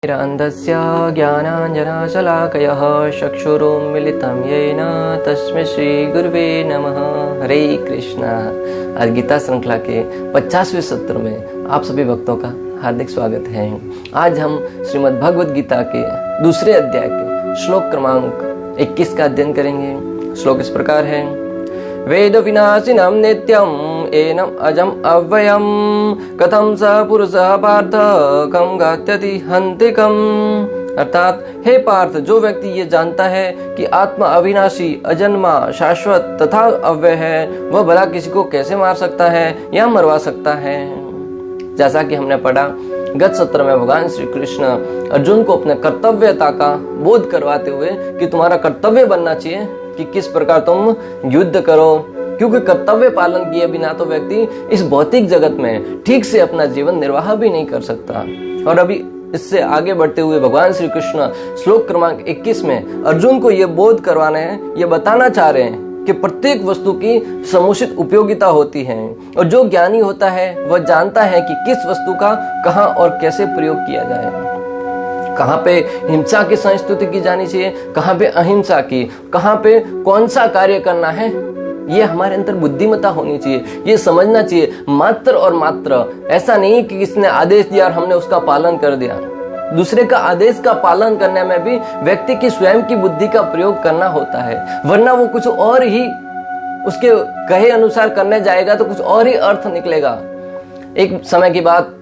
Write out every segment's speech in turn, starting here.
अन्धस्य ज्ञानाञ्जनशलाकयः चक्षुरुन्मिलितं येन तस्मै श्रीगुरुवे नमः। हरे कृष्णा। आज गीता श्रृंखला के 50वें सत्र में आप सभी भक्तों का हार्दिक स्वागत है। आज हम श्रीमद् भगवद गीता के दूसरे अध्याय के श्लोक क्रमांक 21 का अध्ययन करेंगे। श्लोक इस प्रकार है। वेद विनाशिनम नित्यम एनम अजम अव्ययम कथम स पुरुषः पार्थ कम गात्यति हन्तिकम। अर्थात हे पार्थ, जो व्यक्ति ये जानता है कि आत्मा अविनाशी, अजन्मा, शाश्वत तथा अव्यय है, वह भला किसी को कैसे मार सकता है या मरवा सकता है। जैसा कि हमने पढ़ा, गत सत्र में भगवान श्री कृष्ण अर्जुन को अपने कर्तव्यता का बोध करवाते हुए कि तुम्हारा कर्तव्य बनना चाहिए कि किस प्रकार तुम युद्ध करो, क्योंकि कर्तव्य पालन किए बिना तो व्यक्ति इस भौतिक जगत में ठीक से अपना जीवन निर्वाह भी नहीं कर सकता। और अभी इससे आगे बढ़ते हुए भगवान श्री कृष्ण श्लोक क्रमांक 21 में अर्जुन को यह बोध करवाना है, ये बताना चाह रहे हैं कि प्रत्येक वस्तु की समुचित उपयोगिता होती है और जो ज्ञानी होता है वह जानता है कि किस वस्तु का कहाँ और कैसे प्रयोग किया जाए। कहाँ पे हिंसा की संस्तुति की जानी चाहिए, कहाँ पे अहिंसा की, कहाँ पे कौन सा कार्य करना है, ये हमारे अंदर बुद्धिमत्ता होनी चाहिए। ये समझना चाहिए मात्र और मात्र, ऐसा नहीं कि किसने आदेश दिया और हमने उसका पालन कर दिया। दूसरे का आदेश का पालन करने में भी व्यक्ति की स्वयं की बुद्धि का प्रयोग करना होता है, वरना वो कुछ और ही उसके कहे अनुसार करने जाएगा तो कुछ और ही अर्थ निकलेगा। एक समय की बात,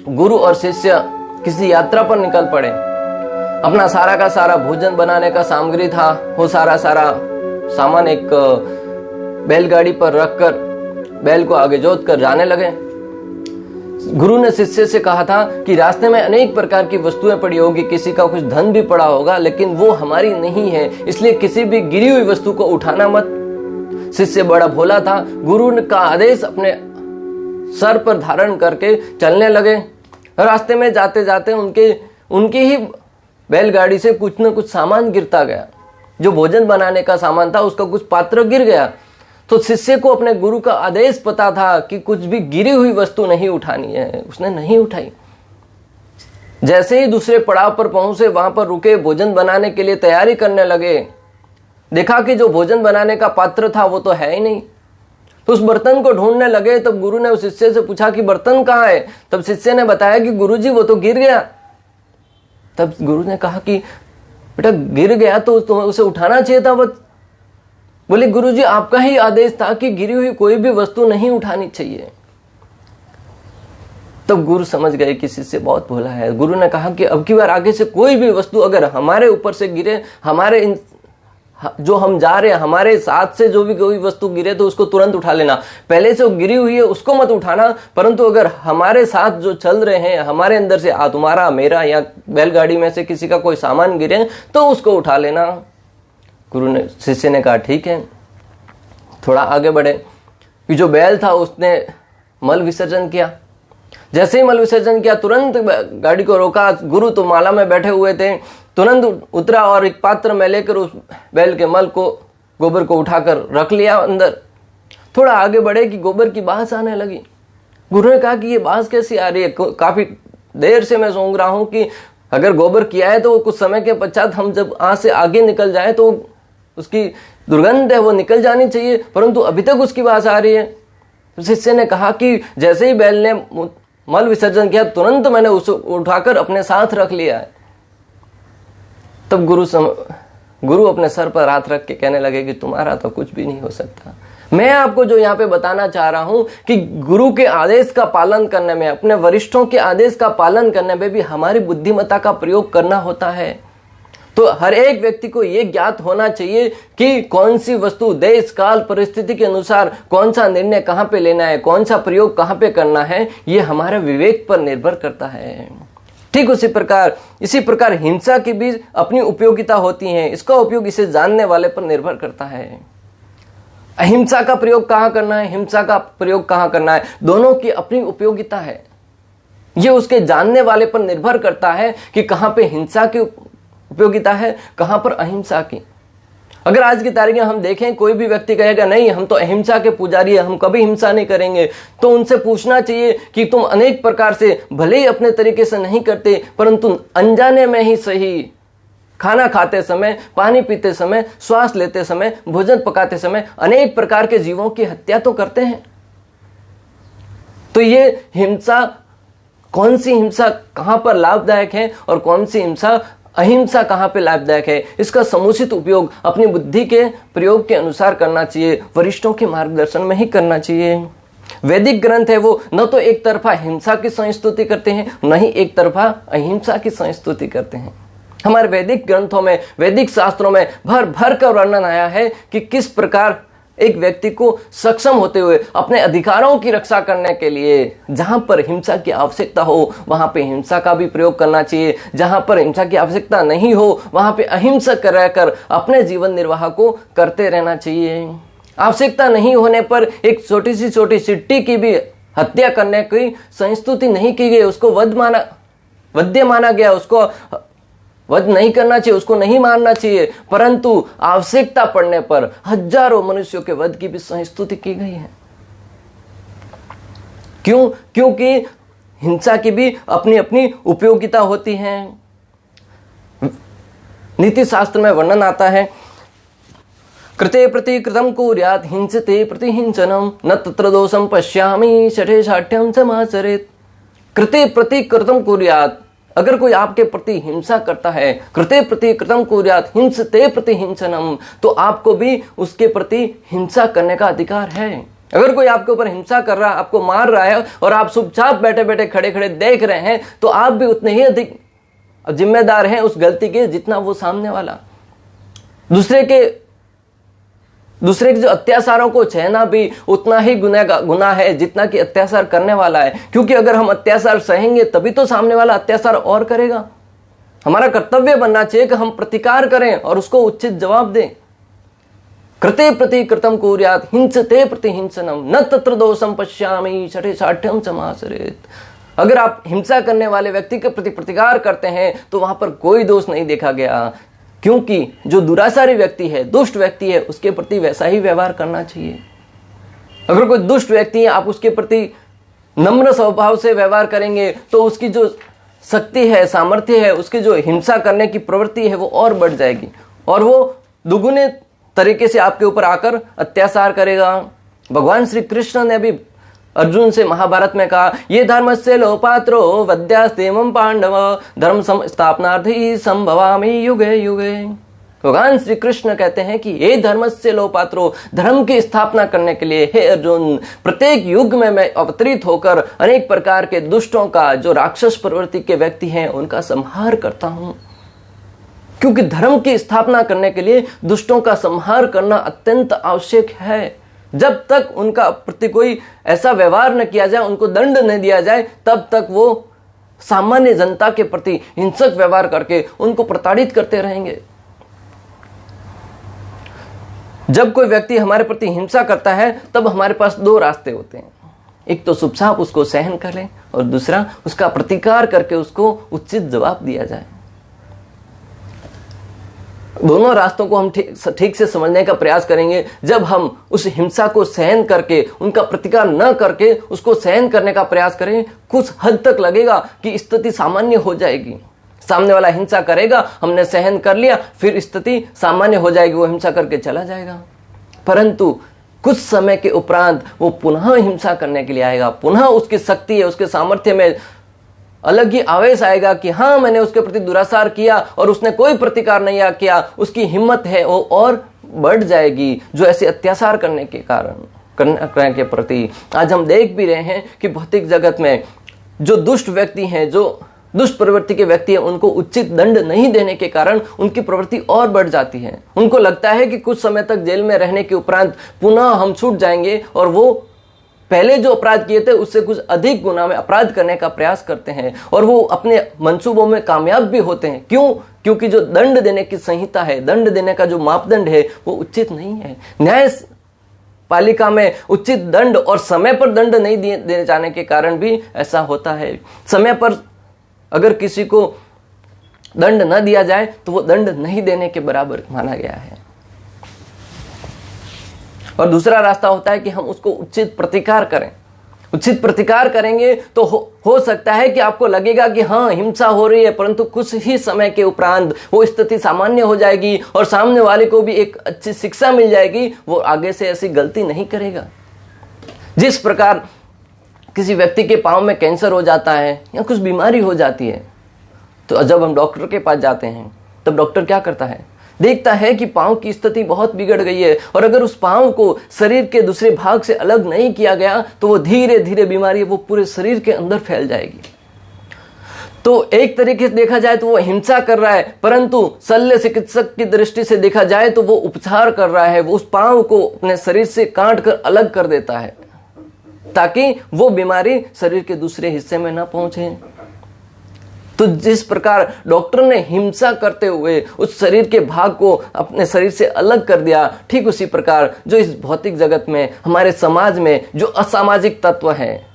गुरु और शिष्य किसी यात्रा पर निकल पड़े। अपना सारा का सारा भोजन बनाने का सामग्री था, वो सारा सामान एक बैलगाड़ी पर रखकर बैल को आगे जोत कर जाने लगे। गुरु ने शिष्य से कहा था कि रास्ते में अनेक प्रकार की वस्तुएं पड़ी होगी, किसी का कुछ धन भी पड़ा होगा, लेकिन वो हमारी नहीं है, इसलिए किसी भी गिरी हुई वस्तु को उठाना मत। शिष्य बड़ा भोला था, गुरु का आदेश अपने सर पर धारण करके चलने लगे। रास्ते में जाते जाते उनकी ही बैलगाड़ी से कुछ न कुछ सामान गिरता गया। जो भोजन बनाने का सामान था उसका कुछ पात्र गिर गया। तो शिष्य को अपने गुरु का आदेश पता था कि कुछ भी गिरी हुई वस्तु नहीं उठानी है, उसने नहीं उठाई। जैसे ही दूसरे पड़ाव पर पहुंचे, वहां पर रुके, भोजन बनाने के लिए तैयारी करने लगे, देखा कि जो भोजन बनाने का पात्र था वो तो है ही नहीं। तो उस बर्तन को ढूंढने लगे। तब गुरु ने उस शिष्य से पूछा कि बर्तन कहाँ है। तब शिष्य ने बताया कि गुरुजी वो तो गिर गया। तब गुरु ने कहा कि बेटा गिर गया तो उसे उठाना चाहिए था। बोले गुरुजी आपका ही आदेश था कि गिरी हुई कोई भी वस्तु नहीं उठानी चाहिए। तब गुरु समझ गए कि शिष्य बहुत भोला है। गुरु ने कहा कि अब की बार आगे से कोई भी वस्तु अगर हमारे ऊपर से गिरे, जो हम जा रहे हैं, हमारे साथ से जो भी कोई वस्तु गिरे तो उसको तुरंत उठा लेना। पहले से वो गिरी हुई है उसको मत उठाना, परंतु अगर हमारे साथ जो चल रहे हैं, हमारे अंदर से तुम्हारा, मेरा या बैलगाड़ी में से किसी का कोई सामान गिरे तो उसको उठा लेना। शिष्य ने कहा ठीक है। थोड़ा आगे बढ़े कि जो बैल था उसने मल विसर्जन किया। जैसे ही मल विसर्जन किया तुरंत गाड़ी को रोका। गुरु तो माला में बैठे हुए थे, तुरंत उतरा और एक पात्र में लेकर उस बैल के मल को, गोबर को उठाकर रख लिया अंदर। थोड़ा आगे बढ़े कि गोबर की बास आने लगी। गुरु ने कहा कि ये बास कैसी आ रही है, काफी देर से मैं सूंघ रहा हूं कि अगर गोबर किया है तो कुछ समय के पश्चात हम जब यहाँ से आगे निकल जाए तो उसकी दुर्गंध है वो निकल जानी चाहिए, परंतु अभी तक उसकी बास आ रही है। शिष्य ने कहा कि जैसे ही बैल ने मल विसर्जन किया तुरंत मैंने उसे उठाकर अपने साथ रख लिया है। तब गुरु अपने सर पर हाथ रख के कहने लगे कि तुम्हारा तो कुछ भी नहीं हो सकता। मैं आपको जो यहाँ पे बताना चाह रहा हूं कि गुरु के आदेश का पालन करने में, अपने वरिष्ठों के आदेश का पालन करने में भी हमारी बुद्धिमत्ता का प्रयोग करना होता है। तो हर एक व्यक्ति को यह ज्ञात होना चाहिए कि कौन सी वस्तु, देश काल परिस्थिति के अनुसार कौन सा निर्णय कहाँ पे लेना है, कौन सा प्रयोग कहाँ पे करना है, ये हमारे विवेक पर निर्भर करता है। ठीक इसी प्रकार हिंसा की भी अपनी उपयोगिता होती है। इसका उपयोग इसे जानने वाले पर निर्भर करता है। अहिंसा का प्रयोग कहाँ करना है, हिंसा का प्रयोग कहाँ करना है, दोनों की अपनी उपयोगिता है। ये उसके जानने वाले पर निर्भर करता है कि कहाँ पे हिंसा की उपयोगिता है, कहां पर अहिंसा की। अगर आज की तारीख में हम देखें, कोई भी व्यक्ति कहेगा नहीं हम तो अहिंसा के पुजारी है, हम कभी हिंसा नहीं करेंगे, तो उनसे पूछना चाहिए कि तुम अनेक प्रकार से भले ही अपने तरीके से नहीं करते, परंतु अनजाने में ही सही, खाना खाते समय, पानी पीते समय, श्वास लेते समय, भोजन पकाते समय अनेक प्रकार के जीवों की हत्या तो करते हैं। तो ये हिंसा, कौन सी हिंसा कहां पर लाभदायक है और कौन सी हिंसा अहिंसा कहां पे लाभदायक है, इसका समुचित उपयोग अपनी बुद्धि के प्रयोग के अनुसार करना चाहिए, वरिष्ठों के मार्गदर्शन में ही करना चाहिए। वैदिक ग्रंथ है वो न तो एक तरफा हिंसा की संस्तुति करते हैं, न ही एक तरफा अहिंसा की संस्तुति करते हैं। हमारे वैदिक ग्रंथों में, वैदिक शास्त्रों में भर भर कर वर्णन आया है कि किस प्रकार एक व्यक्ति को सक्षम होते हुए अपने अधिकारों की रक्षा करने के लिए जहां पर हिंसा की आवश्यकता हो वहां पे हिंसा का भी प्रयोग करना चाहिए, जहां पर हिंसा की आवश्यकता नहीं हो वहां पे अहिंसक रहकर अपने जीवन निर्वाह को करते रहना चाहिए। आवश्यकता नहीं होने पर एक छोटी सी चिट्टी की भी हत्या करने की संस्तुति नहीं की गई, उसको वध्य माना गया, उसको वध नहीं करना चाहिए, उसको नहीं मारना चाहिए, परंतु आवश्यकता पड़ने पर हजारों मनुष्यों के वध की भी संस्तुति की गई है। क्यों? क्योंकि हिंसा की भी अपनी अपनी उपयोगिता होती है। नीति शास्त्र में वर्णन आता है, कृते प्रति कृतं कुर्यात् हिंसते प्रतिहिंसनम न तत्र दोषं पश्यामि शठे शाठ्यं समाचरेत्। कृते प्रति कृतं कुर्यात्, अगर कोई आपके प्रति हिंसा करता है, कृते प्रति कृतं कुर्यात् हिंसते प्रतिहिंसनम, तो आपको भी उसके प्रति हिंसा करने का अधिकार है। अगर कोई आपके ऊपर हिंसा कर रहा है, आपको मार रहा है और आप चुपचाप बैठे बैठे खड़े खड़े देख रहे हैं, तो आप भी उतने ही अधिक जिम्मेदार हैं उस गलती के जितना वो सामने वाला। दूसरे के जो अत्याचारों को सहना भी उतना ही गुनाह है जितना कि अत्याचार करने वाला है, क्योंकि अगर हम अत्याचार सहेंगे तभी तो सामने वाला अत्याचार और करेगा। हमारा कर्तव्य बनना चाहिए कि हम प्रतिकार करें और उसको उचित जवाब दें। कृते प्रति कृतं कुर्यात् हिंसते प्रतिहिंसनम न तत्र दोषं पश्यामि शठे शाठ्यं समाचरेत्। अगर आप हिंसा करने वाले व्यक्ति के प्रति प्रतिकार करते हैं तो वहां पर कोई दोष नहीं देखा गया, क्योंकि जो दुराचारी व्यक्ति है, दुष्ट व्यक्ति है, उसके प्रति वैसा ही व्यवहार करना चाहिए। अगर कोई दुष्ट व्यक्ति है, आप उसके प्रति नम्र स्वभाव से व्यवहार करेंगे तो उसकी जो शक्ति है, सामर्थ्य है, उसकी जो हिंसा करने की प्रवृत्ति है वो और बढ़ जाएगी और वो दुगुने तरीके से आपके ऊपर आकर अत्याचार करेगा। भगवान श्री कृष्ण ने भी अर्जुन से महाभारत में कहा, ये धर्मस्य लोपात्रो वद्यास्तेमं पांडव धर्म संस्थापनार्थी संभवामि युगे युगे। भगवान श्री कृष्ण कहते हैं कि ये धर्मस्य लोपात्रो, धर्म की स्थापना करने के लिए हे अर्जुन, प्रत्येक युग में मैं अवतरित होकर अनेक प्रकार के दुष्टों का, जो राक्षस प्रवृत्ति के व्यक्ति हैं, उनका संहार करता हूं। क्योंकि धर्म की स्थापना करने के लिए दुष्टों का संहार करना अत्यंत आवश्यक है। जब तक उनका प्रति कोई ऐसा व्यवहार न किया जाए, उनको दंड न दिया जाए, तब तक वो सामान्य जनता के प्रति हिंसक व्यवहार करके उनको प्रताड़ित करते रहेंगे। जब कोई व्यक्ति हमारे प्रति हिंसा करता है तब हमारे पास दो रास्ते होते हैं, एक तो चुपचाप उसको सहन कर ले और दूसरा उसका प्रतिकार करके उसको उचित जवाब दिया जाए। दोनों रास्तों को हम ठीक से समझने का प्रयास करेंगे। जब हम उस हिंसा को सहन करके, उनका प्रतिकार न करके उसको सहन करने का प्रयास करें, कुछ हद तक लगेगा कि स्थिति सामान्य हो जाएगी। सामने वाला हिंसा करेगा, हमने सहन कर लिया, फिर स्थिति सामान्य हो जाएगी, वो हिंसा करके चला जाएगा। परंतु कुछ समय के उपरांत वो पुनः हिंसा करने के लिए आएगा, पुनः उसकी शक्ति है, उसके सामर्थ्य में अलग ही आवेश आएगा कि हाँ, मैंने उसके प्रति दुराचार किया और उसने कोई प्रतिकार नहीं किया, उसकी हिम्मत है वो और बढ़ जाएगी, जो ऐसे अत्याचार करने के करने के प्रति। आज हम देख भी रहे हैं कि भौतिक जगत में जो दुष्ट व्यक्ति हैं, जो दुष्ट प्रवृत्ति के व्यक्ति हैं, उनको उचित दंड नहीं देने के कारण उनकी प्रवृत्ति और बढ़ जाती है। उनको लगता है कि कुछ समय तक जेल में रहने के उपरांत पुनः हम छूट जाएंगे और वो पहले जो अपराध किए थे उससे कुछ अधिक गुना में अपराध करने का प्रयास करते हैं और वो अपने मंसूबों में कामयाब भी होते हैं। क्यों? क्योंकि जो दंड देने की संहिता है, दंड देने का जो मापदंड है वो उचित नहीं है। न्याय पालिका में उचित दंड और समय पर दंड नहीं दिए जाने के कारण भी ऐसा होता है। समय पर अगर किसी को दंड न दिया जाए तो वो दंड नहीं देने के बराबर माना गया है। और दूसरा रास्ता होता है कि हम उसको उचित प्रतिकार करें। उचित प्रतिकार करेंगे तो हो सकता है कि आपको लगेगा कि हाँ हिंसा हो रही है, परंतु कुछ ही समय के उपरांत वो स्थिति सामान्य हो जाएगी और सामने वाले को भी एक अच्छी शिक्षा मिल जाएगी, वो आगे से ऐसी गलती नहीं करेगा। जिस प्रकार किसी व्यक्ति के पांव में कैंसर हो जाता है या कुछ बीमारी हो जाती है, तो जब हम डॉक्टर के पास जाते हैं तब डॉक्टर क्या करता है, देखता है कि पांव की स्थिति बहुत बिगड़ गई है और अगर उस पांव को शरीर के दूसरे भाग से अलग नहीं किया गया तो वो धीरे धीरे बीमारी वो पूरे शरीर के अंदर फैल जाएगी। तो एक तरीके से देखा जाए तो वो हिंसा कर रहा है, परंतु शल्य चिकित्सक की दृष्टि से देखा जाए तो वो उपचार कर रहा है। वो उस पांव को अपने शरीर से काट कर अलग कर देता है ताकि वो बीमारी शरीर के दूसरे हिस्से में ना पहुंचे। तो जिस प्रकार डॉक्टर ने हिंसा करते हुए उस शरीर के भाग को अपने शरीर से अलग कर दिया, ठीक उसी प्रकार जो इस भौतिक जगत में हमारे समाज में जो असामाजिक तत्व हैं,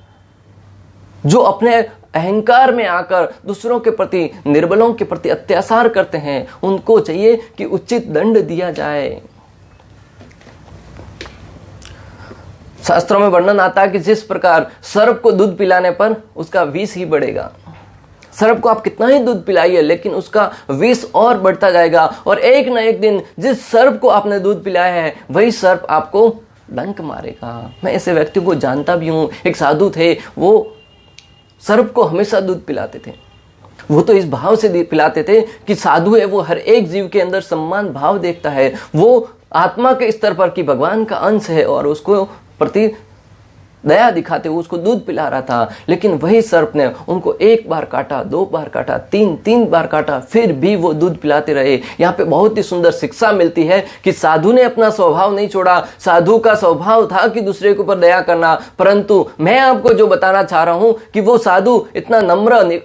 जो अपने अहंकार में आकर दूसरों के प्रति, निर्बलों के प्रति अत्याचार करते हैं, उनको चाहिए कि उचित दंड दिया जाए। शास्त्रों में वर्णन आता है कि जिस प्रकार सर्प को दूध पिलाने पर उसका विष ही बढ़ेगा। सर्प को आप कितना ही दूध पिलाइए लेकिन उसका विष और बढ़ता जाएगा और एक न एक दिन जिस सर्प को आपने दूध पिलाया है वही सर्प आपको डंक मारेगा। मैं ऐसे व्यक्ति को जानता भी हूं। एक साधु थे, वो सर्प को हमेशा दूध पिलाते थे। वो तो इस भाव से पिलाते थे कि साधु है, वो हर एक जीव के अंदर सम्मान भाव देखता है, वो आत्मा के स्तर पर कि भगवान का अंश है और उसको प्रति दया दिखाते हुए उसको दूध पिला रहा था। लेकिन वही सर्प ने उनको एक बार काटा, 2 बार काटा, 3 बार काटा, फिर भी वो दूध पिलाते रहे। यहाँ पे बहुत ही सुंदर शिक्षा मिलती है कि साधु ने अपना स्वभाव नहीं छोड़ा। साधु का स्वभाव था कि दूसरे के ऊपर दया करना, परंतु मैं आपको जो बताना चाह रहा हूं कि वो साधु इतना नम्र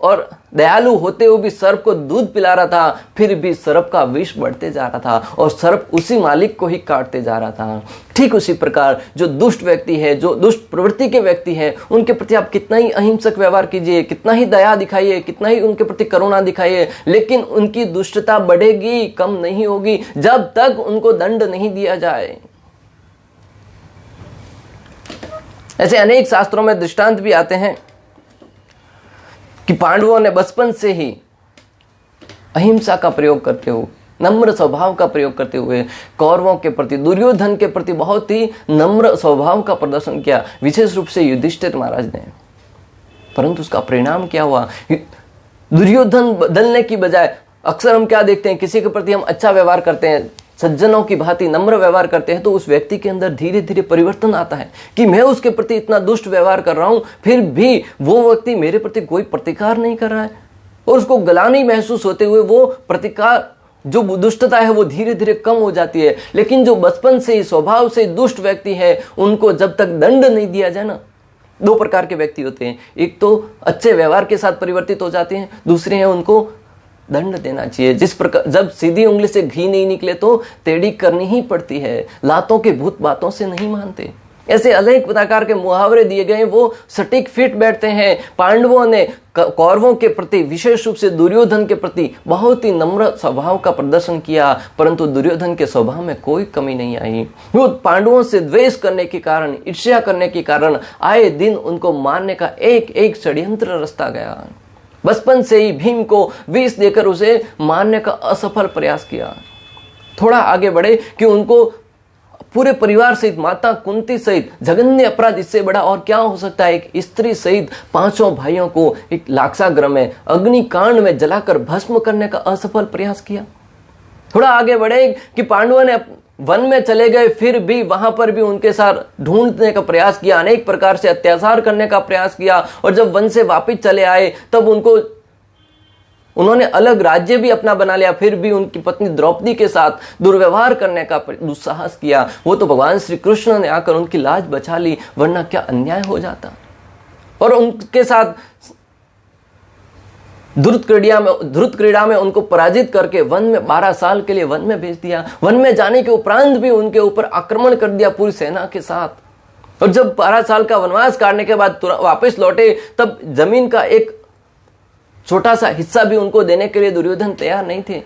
और दयालु होते हुए भी सर्प को दूध पिला रहा था, फिर भी सर्प का विष बढ़ते जा रहा था और सर्प उसी मालिक को ही काटते जा रहा था। ठीक उसी प्रकार जो दुष्ट व्यक्ति है, जो दुष्ट प्रवृत्ति के व्यक्ति है, उनके प्रति आप कितना ही अहिंसक व्यवहार कीजिए, कितना ही दया दिखाइए, कितना ही उनके प्रति करुणा दिखाइए, लेकिन उनकी दुष्टता बढ़ेगी, कम नहीं होगी जब तक उनको दंड नहीं दिया जाए। ऐसे अनेक शास्त्रों में दृष्टांत भी आते हैं कि पांडवों ने बचपन से ही अहिंसा का प्रयोग करते हुए, नम्र स्वभाव का प्रयोग करते हुए कौरवों के प्रति, दुर्योधन के प्रति बहुत ही नम्र स्वभाव का प्रदर्शन किया, विशेष रूप से युधिष्ठिर महाराज ने। परंतु उसका परिणाम क्या हुआ? दुर्योधन बदलने की बजाय अक्सर हम क्या देखते हैं, किसी के प्रति हम अच्छा व्यवहार करते हैं, सज्जनों की भांति नम्र व्यवहार करते हैं, तो उस व्यक्ति के अंदर धीरे धीरे परिवर्तन आता है कि मैं उसके प्रति इतना दुष्ट व्यवहार कर रहा हूं, फिर भी वो व्यक्ति मेरे प्रति कोई प्रतिकार नहीं कर रहा है और उसको ग्लानि महसूस होते हुए वो प्रतिकार, जो दुष्टता है वो धीरे धीरे कम हो जाती है। लेकिन जो बचपन से ही स्वभाव से दुष्ट व्यक्ति है, उनको जब तक दंड नहीं दिया जाए ना, 2 प्रकार के व्यक्ति होते हैं, एक तो अच्छे व्यवहार के साथ परिवर्तित हो जाते हैं, दूसरे हैं उनको दंड देना चाहिए। जिस प्रकार जब सीधी उंगली से घी नहीं निकले तो टेढ़ी करनी ही पड़ती है, लातों के भूत बातों से नहीं मानते। ऐसे अनेक प्रकार के मुहावरे दिए गए, वो सटीक फिट बैठते हैं। पांडवों ने कौरवों के प्रति, विशेष रूप से दुर्योधन के प्रति बहुत ही नम्र स्वभाव का प्रदर्शन किया, परंतु दुर्योधन के स्वभाव में कोई कमी नहीं आई। वो पांडवों से द्वेष करने के कारण, ईर्ष्या करने के कारण आए दिन उनको मारने का एक एक षड्यंत्र रचता गया। बचपन से ही भीम को विष देकर उसे मारने का असफल प्रयास किया। थोड़ा आगे बढ़े कि उनको पूरे परिवार सहित, माता कुंती सहित, जघन्य अपराध इससे बड़ा और क्या हो सकता है, एक स्त्री सहित 5 भाइयों को एक लाक्षागृह में, अग्निकांड में जलाकर भस्म करने का असफल प्रयास किया। थोड़ा आगे बढ़े कि पांडवों ने वन में चले गए, फिर भी वहां पर भी उनके साथ ढूंढने का प्रयास किया, अनेक प्रकार से अत्याचार करने का प्रयास किया, और जब वन से वापस चले आए तब उन्होंने अलग राज्य भी अपना बना लिया, फिर भी उनकी पत्नी द्रौपदी के साथ दुर्व्यवहार करने का दुस्साहस किया। वो तो भगवान श्री कृष्ण ने आकर उनकी लाज बचा ली, वरना क्या अन्याय हो जाता। और उनके साथ ध्रुत क्रीड़ा में उनको पराजित करके वन में 12 साल के लिए वन में भेज दिया। वन में जाने के उपरांत भी उनके ऊपर आक्रमण कर दिया पूरी सेना के साथ। और जब 12 साल का वनवास काटने के बाद वापस लौटे, तब जमीन का एक छोटा सा हिस्सा भी उनको देने के लिए दुर्योधन तैयार नहीं थे।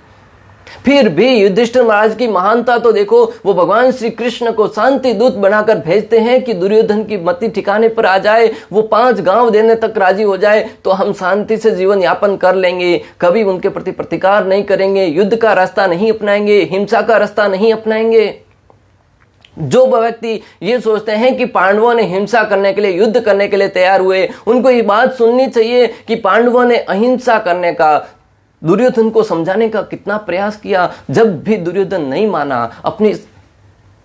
फिर भी युधिष्ठिर महाराज की महानता तो देखो, वो भगवान श्री कृष्ण को शांति दूत बनाकर भेजते हैं कि दुर्योधन की मति ठिकाने पर आ जाए, वो 5 गांव देने तक राजी हो जाए तो हम शांति से जीवन यापन कर लेंगे, कभी उनके प्रति प्रतिकार नहीं करेंगे, युद्ध का रास्ता नहीं अपनाएंगे, हिंसा का रास्ता नहीं अपनाएंगे। जो व्यक्ति ये सोचते हैं कि पांडवों ने हिंसा करने के लिए, युद्ध करने के लिए तैयार हुए, उनको ये बात सुननी चाहिए कि पांडवों ने अहिंसा करने का, दुर्योधन को समझाने का कितना प्रयास किया। जब भी दुर्योधन नहीं माना, अपनी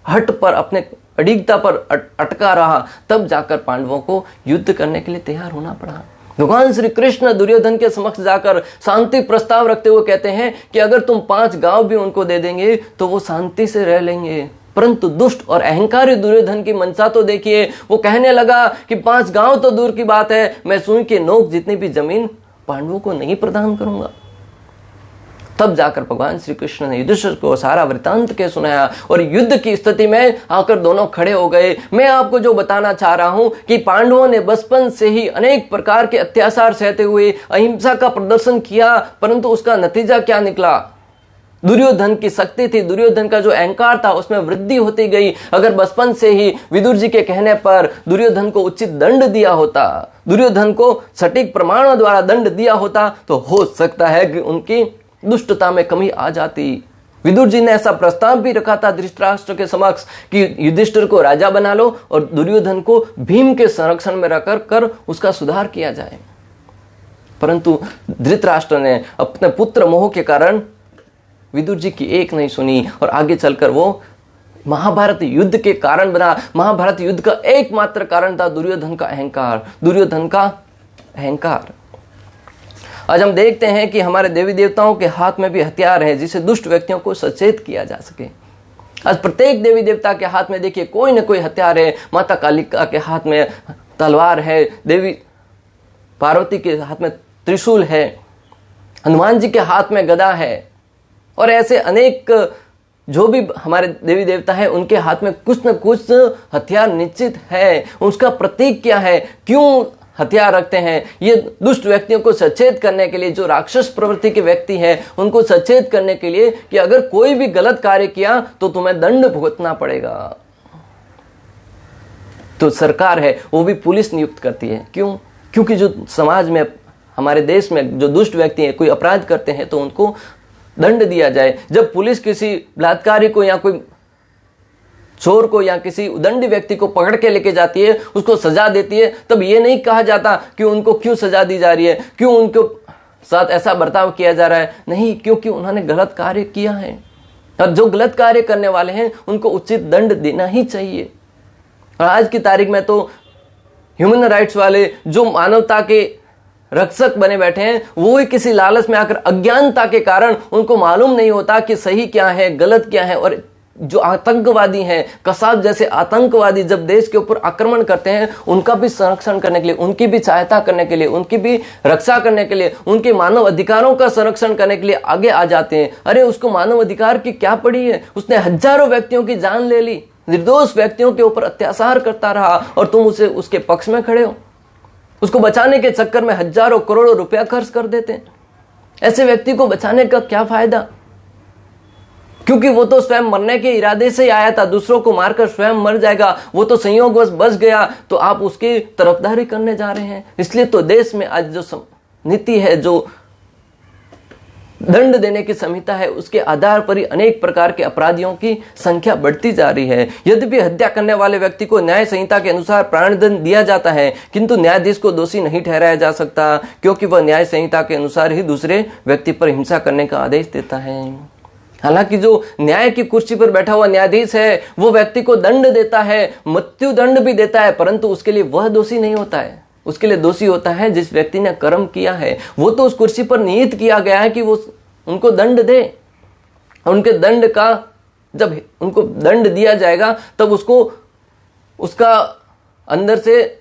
हट पर, अपने अडिगता पर अटका रहा, तब जाकर पांडवों को युद्ध करने के लिए तैयार होना पड़ा। भगवान श्री कृष्ण दुर्योधन के समक्ष जाकर शांति प्रस्ताव रखते हुए कहते हैं कि अगर तुम 5 गांव भी उनको दे देंगे तो वो शांति से रह लेंगे। परंतु दुष्ट और अहंकारी दुर्योधन की मंशा तो देखिए, वो कहने लगा कि 5 गांव तो दूर की बात है, मैं सुई के नोक जितनी भी जमीन पांडवों को नहीं प्रदान करूंगा। तब जाकर भगवान श्री कृष्ण ने युधिष्ठिर को सारा वृतांत के सुनाया और युद्ध की स्थिति में आकर दोनों खड़े हो गए। मैं आपको जो बताना चाह रहा हूं कि पांडवों ने बचपन से ही अनेक प्रकार के अत्याचार सहते हुए अहिंसा का प्रदर्शन किया, परंतु उसका नतीजा क्या निकला? दुर्योधन की शक्ति थी, दुर्योधन का जो अहंकार था उसमें वृद्धि होती गई। अगर बचपन से ही विदुर जी के कहने पर दुर्योधन को उचित दंड दिया होता, दुर्योधन को सटीक प्रमाणों द्वारा दंड दिया होता, तो हो सकता है कि उनकी दुष्टता में कमी आ जाती। विदुर जी ने ऐसा प्रस्ताव भी रखा था धृतराष्ट्र के समक्ष कि युधिष्ठिर को राजा बना लो और दुर्योधन को भीम के संरक्षण में रखकर उसका सुधार किया जाए। परंतु धृतराष्ट्र ने अपने पुत्र मोह के कारण विदुर जी की एक नहीं सुनी और आगे चलकर वो महाभारत युद्ध के कारण बना। महाभारत युद्ध का एकमात्र कारण था दुर्योधन का अहंकार, दुर्योधन का अहंकार। आज हम देखते हैं कि हमारे देवी देवताओं के हाथ में भी हथियार है जिसे दुष्ट व्यक्तियों को सचेत किया जा सके। आज प्रत्येक देवी देवता के हाथ में देखिए कोई ना कोई हथियार है। माता कालिका के हाथ में तलवार है, देवी पार्वती के हाथ में त्रिशूल है, हनुमान जी के हाथ में गदा है, और ऐसे अनेक जो भी हमारे देवी देवता है उनके हाथ में कुछ न कुछ हथियार निश्चित है। उसका प्रतीक क्या है, क्यों हथियार रखते हैं? ये दुष्ट व्यक्तियों को सचेत करने के लिए, जो राक्षस प्रवृत्ति के व्यक्ति हैं उनको सचेत करने के लिए कि अगर कोई भी गलत कार्य किया तो तुम्हें दंड भुगतना पड़ेगा। तो सरकार है वो भी पुलिस नियुक्त करती है। क्यों? क्योंकि जो समाज में, हमारे देश में जो दुष्ट व्यक्ति हैं कोई अपराध करते हैं तो उनको दंड दिया जाए। जब पुलिस किसी बलात्कारी को या कोई चोर को या किसी उदंडी व्यक्ति को पकड़ के लेके जाती है, उसको सजा देती है, तब ये नहीं कहा जाता कि उनको क्यों सजा दी जा रही है, क्यों उनके साथ ऐसा बर्ताव किया जा रहा है। नहीं, क्योंकि उन्होंने गलत कार्य किया है। और जो गलत कार्य करने वाले हैं उनको उचित दंड देना ही चाहिए। और आज की तारीख में तो ह्यूमन राइट्स वाले जो मानवता के रक्षक बने बैठे हैं, वो ही किसी लालच में आकर, अज्ञानता के कारण उनको मालूम नहीं होता कि सही क्या है, गलत क्या है। और जो आतंकवादी हैं, कसाब जैसे आतंकवादी जब देश के ऊपर आक्रमण करते हैं, उनका भी संरक्षण करने के लिए, उनकी भी सहायता करने के लिए, उनकी भी रक्षा करने के लिए, उनके मानव अधिकारों का संरक्षण करने के लिए आगे आ जाते हैं। अरे उसको मानव अधिकार की क्या पड़ी है? उसने हजारों व्यक्तियों की जान ले ली, निर्दोष व्यक्तियों के ऊपर अत्याचार करता रहा और तुम उसे उसके पक्ष में खड़े हो। उसको बचाने के चक्कर में हजारों करोड़ों रुपया खर्च कर देते हैं। ऐसे व्यक्ति को बचाने का क्या फायदा? क्योंकि वो तो स्वयं मरने के इरादे से ही आया था, दूसरों को मारकर स्वयं मर जाएगा, वो तो संयोगवश बच गया, तो आप उसकी तरफदारी करने जा रहे हैं। इसलिए तो देश में आज जो नीति है, जो दंड देने की संहिता है, उसके आधार पर ही अनेक प्रकार के अपराधियों की संख्या बढ़ती जा रही है। यद्यपि हत्या करने वाले व्यक्ति को न्याय संहिता के अनुसार प्राणदंड दिया जाता है, किंतु न्यायाधीश को दोषी नहीं ठहराया जा सकता, क्योंकि वह न्याय संहिता के अनुसार ही दूसरे व्यक्ति पर हिंसा करने का आदेश देता है। हालांकि जो न्याय की कुर्सी पर बैठा हुआ न्यायाधीश है, वो व्यक्ति को दंड देता है, मृत्यु दंड भी देता है, परंतु उसके लिए वह दोषी नहीं होता है। उसके लिए दोषी होता है जिस व्यक्ति ने कर्म किया है। वो तो उस कुर्सी पर निहित किया गया है कि वो उनको दंड दे। उनके दंड का, जब उनको दंड दिया जाएगा तब उसको, उसका अंदर से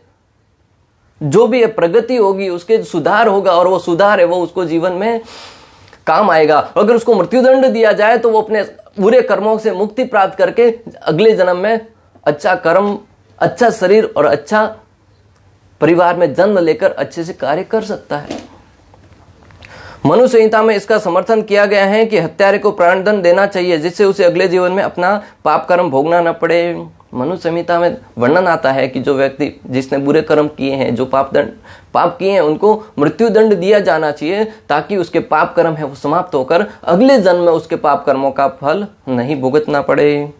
जो भी प्रगति होगी, उसके सुधार होगा, और वो सुधार है वो उसको जीवन में काम आएगा। अगर उसको मृत्युदंड दिया जाए तो वो अपने बुरे कर्मों से मुक्ति प्राप्त करके अगले जन्म में अच्छा कर्म, अच्छा शरीर और अच्छा परिवार में जन्म लेकर अच्छे से कार्य कर सकता है। मनु संहिता में इसका समर्थन किया गया है कि हत्यारे को प्राणदंड देना चाहिए, जिससे उसे अगले जीवन में अपना पाप कर्म भोगना न पड़े। मनु संहिता में वर्णन आता है कि जो व्यक्ति जिसने बुरे कर्म किए हैं, जो पाप किए हैं, उनको मृत्यु दंड दिया जाना चाहिए, ताकि उसके पाप कर्म है वो समाप्त होकर अगले जन्म में उसके पाप कर्मों का फल नहीं भुगतना पड़े।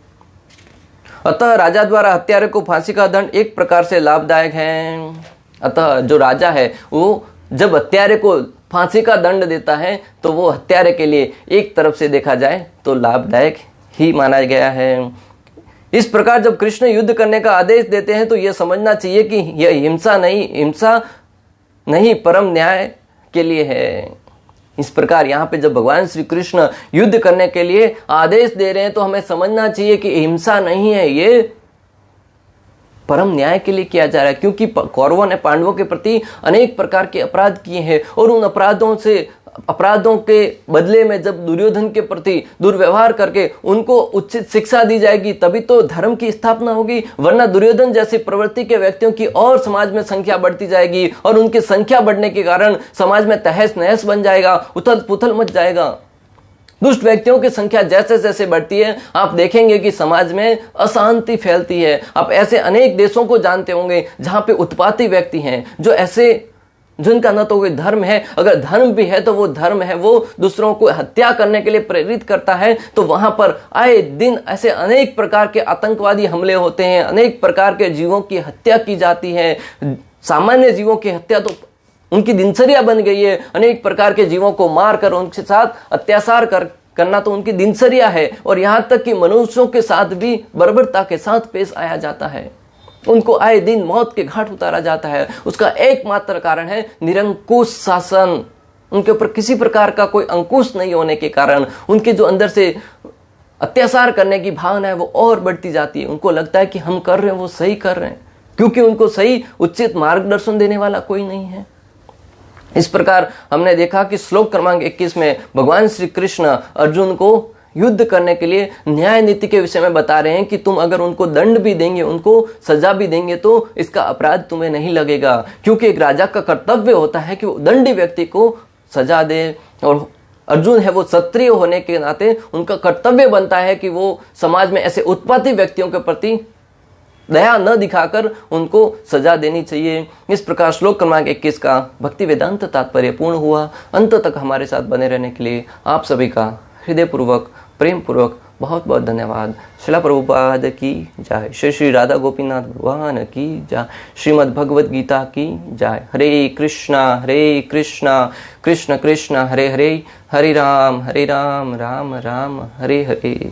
अतः राजा द्वारा हत्यारे को फांसी का दंड एक प्रकार से लाभदायक है। अतः जो राजा है वो जब हत्यारे को फांसी का दंड देता है तो वो हत्यारे के लिए एक तरफ से देखा जाए तो लाभदायक ही माना गया है। इस प्रकार जब कृष्ण युद्ध करने का आदेश देते हैं तो यह समझना चाहिए कि यह हिंसा नहीं परम न्याय के लिए है। इस प्रकार यहाँ पे जब भगवान श्री कृष्ण युद्ध करने के लिए आदेश दे रहे हैं तो हमें समझना चाहिए कि हिंसा नहीं है, ये परम न्याय के लिए किया जा रहा है, क्योंकि कौरवों ने पांडवों के प्रति अनेक प्रकार के अपराध किए हैं और उन अपराधों के बदले में जब दुर्योधन के प्रति दुर्व्यवहार करके उनको उचित शिक्षा दी जाएगी तभी तो धर्म की स्थापना होगी, वरना दुर्योधन जैसी प्रवृत्ति के व्यक्तियों की और समाज में संख्या बढ़ती जाएगी और उनकी संख्या बढ़ने के कारण समाज में तहस नहस बन जाएगा, उथल पुथल मच जाएगा। दुष्ट व्यक्तियों की संख्या जैसे जैसे बढ़ती है आप देखेंगे कि समाज में अशांति फैलती है। आप ऐसे अनेक देशों को जानते होंगे जहां पे उत्पाती व्यक्ति हैं, जिनका न तो कोई धर्म है, अगर धर्म भी है तो वो धर्म है वो दूसरों को हत्या करने के लिए प्रेरित करता है। तो वहां पर आए दिन ऐसे अनेक प्रकार के आतंकवादी हमले होते हैं, अनेक प्रकार के जीवों की हत्या की जाती है। सामान्य जीवों की हत्या तो उनकी दिनचर्या बन गई है, अनेक प्रकार के जीवों को मारकर उनके साथ अत्याचार करना तो उनकी दिनचर्या है। और यहां तक कि मनुष्यों के साथ भी बर्बरता के साथ पेश आया जाता है, उनको आए दिन मौत के घाट उतारा जाता है। उसका एकमात्र कारण है निरंकुश शासन। उनके ऊपर किसी प्रकार का कोई अंकुश नहीं होने के कारण उनके जो अंदर से अत्याचार करने की भावना है वो और बढ़ती जाती है। उनको लगता है कि हम कर रहे हैं वो सही कर रहे हैं, क्योंकि उनको सही उचित मार्गदर्शन देने वाला कोई नहीं है। इस प्रकार हमने देखा कि श्लोक क्रमांक 21 में भगवान श्री कृष्ण अर्जुन को युद्ध करने के लिए न्याय नीति के विषय में बता रहे हैं कि तुम अगर उनको दंड भी देंगे, उनको सजा भी देंगे तो इसका अपराध तुम्हें नहीं लगेगा, क्योंकि एक राजा का कर्तव्य होता है कि वो दंडी व्यक्ति को सजा दे। और अर्जुन है वो क्षत्रिय होने के नाते उनका कर्तव्य बनता है कि वो समाज में ऐसे उत्पाती व्यक्तियों के प्रति दया न दिखाकर उनको सजा देनी चाहिए। इस प्रकार श्लोक क्रमांक 21 का भक्ति वेदांत तात्पर्य पूर्ण हुआ। अंत तक हमारे साथ बने रहने के लिए आप सभी का हृदयपूर्वक प्रेम पूर्वक बहुत बहुत धन्यवाद। श्रील प्रभुपाद की जय। श्री श्री राधा गोपीनाथ भगवान की जय। श्रीमद् भगवद गीता की जय। हरे कृष्णा कृष्ण कृष्ण हरे हरे, हरे राम राम राम हरे हरे।